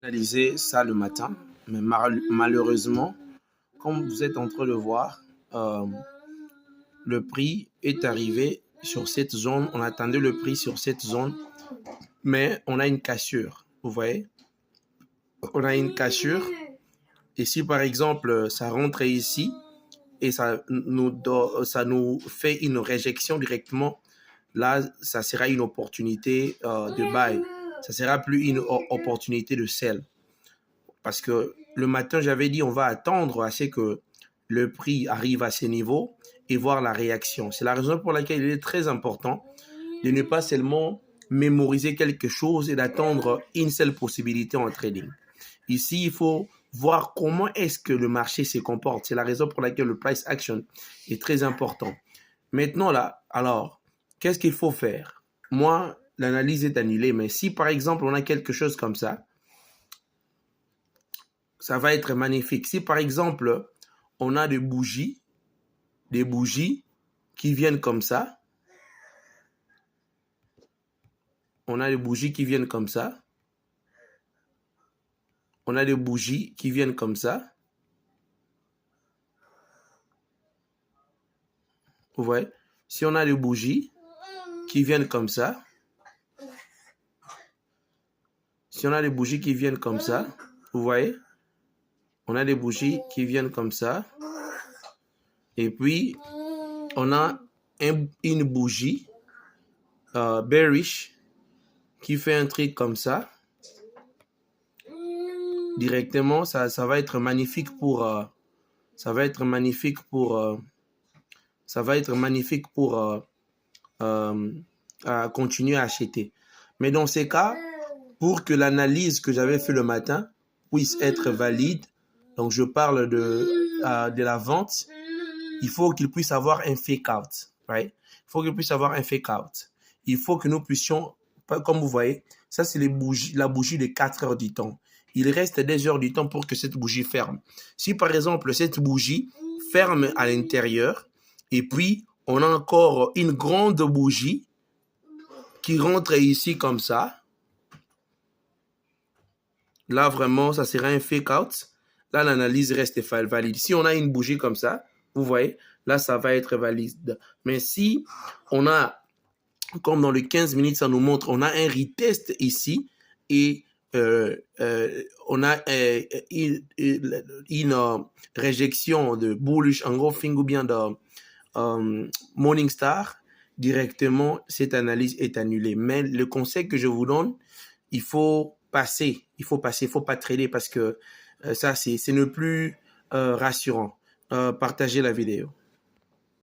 Analyser ça le matin, mais malheureusement, comme vous êtes en train de voir, euh, le prix est arrivé sur cette zone. On attendait le prix sur cette zone, mais on a une cassure. Vous voyez, on a une cassure. Et si par exemple, ça rentre ici et ça nous fait une réjection directement, là, ça sera une opportunité de buy. Ça sera plus une opportunité de sell. Parce que le matin, j'avais dit on va attendre à ce que le prix arrive à ces niveaux et voir la réaction. C'est la raison pour laquelle il est très important de ne pas seulement mémoriser quelque chose et d'attendre une seule possibilité en trading. Ici, il faut voir comment est-ce que le marché se comporte. C'est la raison pour laquelle le price action est très important. Maintenant, là, alors, qu'est-ce qu'il faut faire? Moi, l'analyse est annulée, mais si par exemple, on a quelque chose comme ça va être magnifique. Si par exemple, on a des bougies qui viennent comme ça, on a des bougies qui viennent comme ça, on a des bougies qui viennent comme ça, vous voyez, si on a des bougies qui viennent comme ça, si on a des bougies qui viennent comme ça, vous voyez, on a des bougies qui viennent comme ça, et puis on a une bougie bearish qui fait un truc comme ça. Directement, ça va être magnifique pour ça va être magnifique pour continuer à acheter. Mais dans ces cas, pour que l'analyse que j'avais fait le matin puisse être valide, donc je parle de la vente, il faut qu'il puisse avoir un fake out, right? Il faut qu'il puisse avoir un fake out. Il faut que nous puissions, comme vous voyez, ça c'est la bougie de 4 heures du temps. Il reste des heures du temps pour que cette bougie ferme. Si par exemple cette bougie ferme à l'intérieur et puis on a encore une grande bougie qui rentre ici comme ça, là vraiment ça sera un fake out. Là l'analyse reste valide. Si on a une bougie comme ça, vous voyez, là ça va être valide. Mais si on a, comme dans les 15 minutes ça nous montre, on a un retest ici et on a une réjection de bullish engulfing ou bien de Morningstar, directement cette analyse est annulée. Mais le conseil que je vous donne, il faut passer, il faut pas trader parce que ça ce n'est plus rassurant. Partagez la vidéo.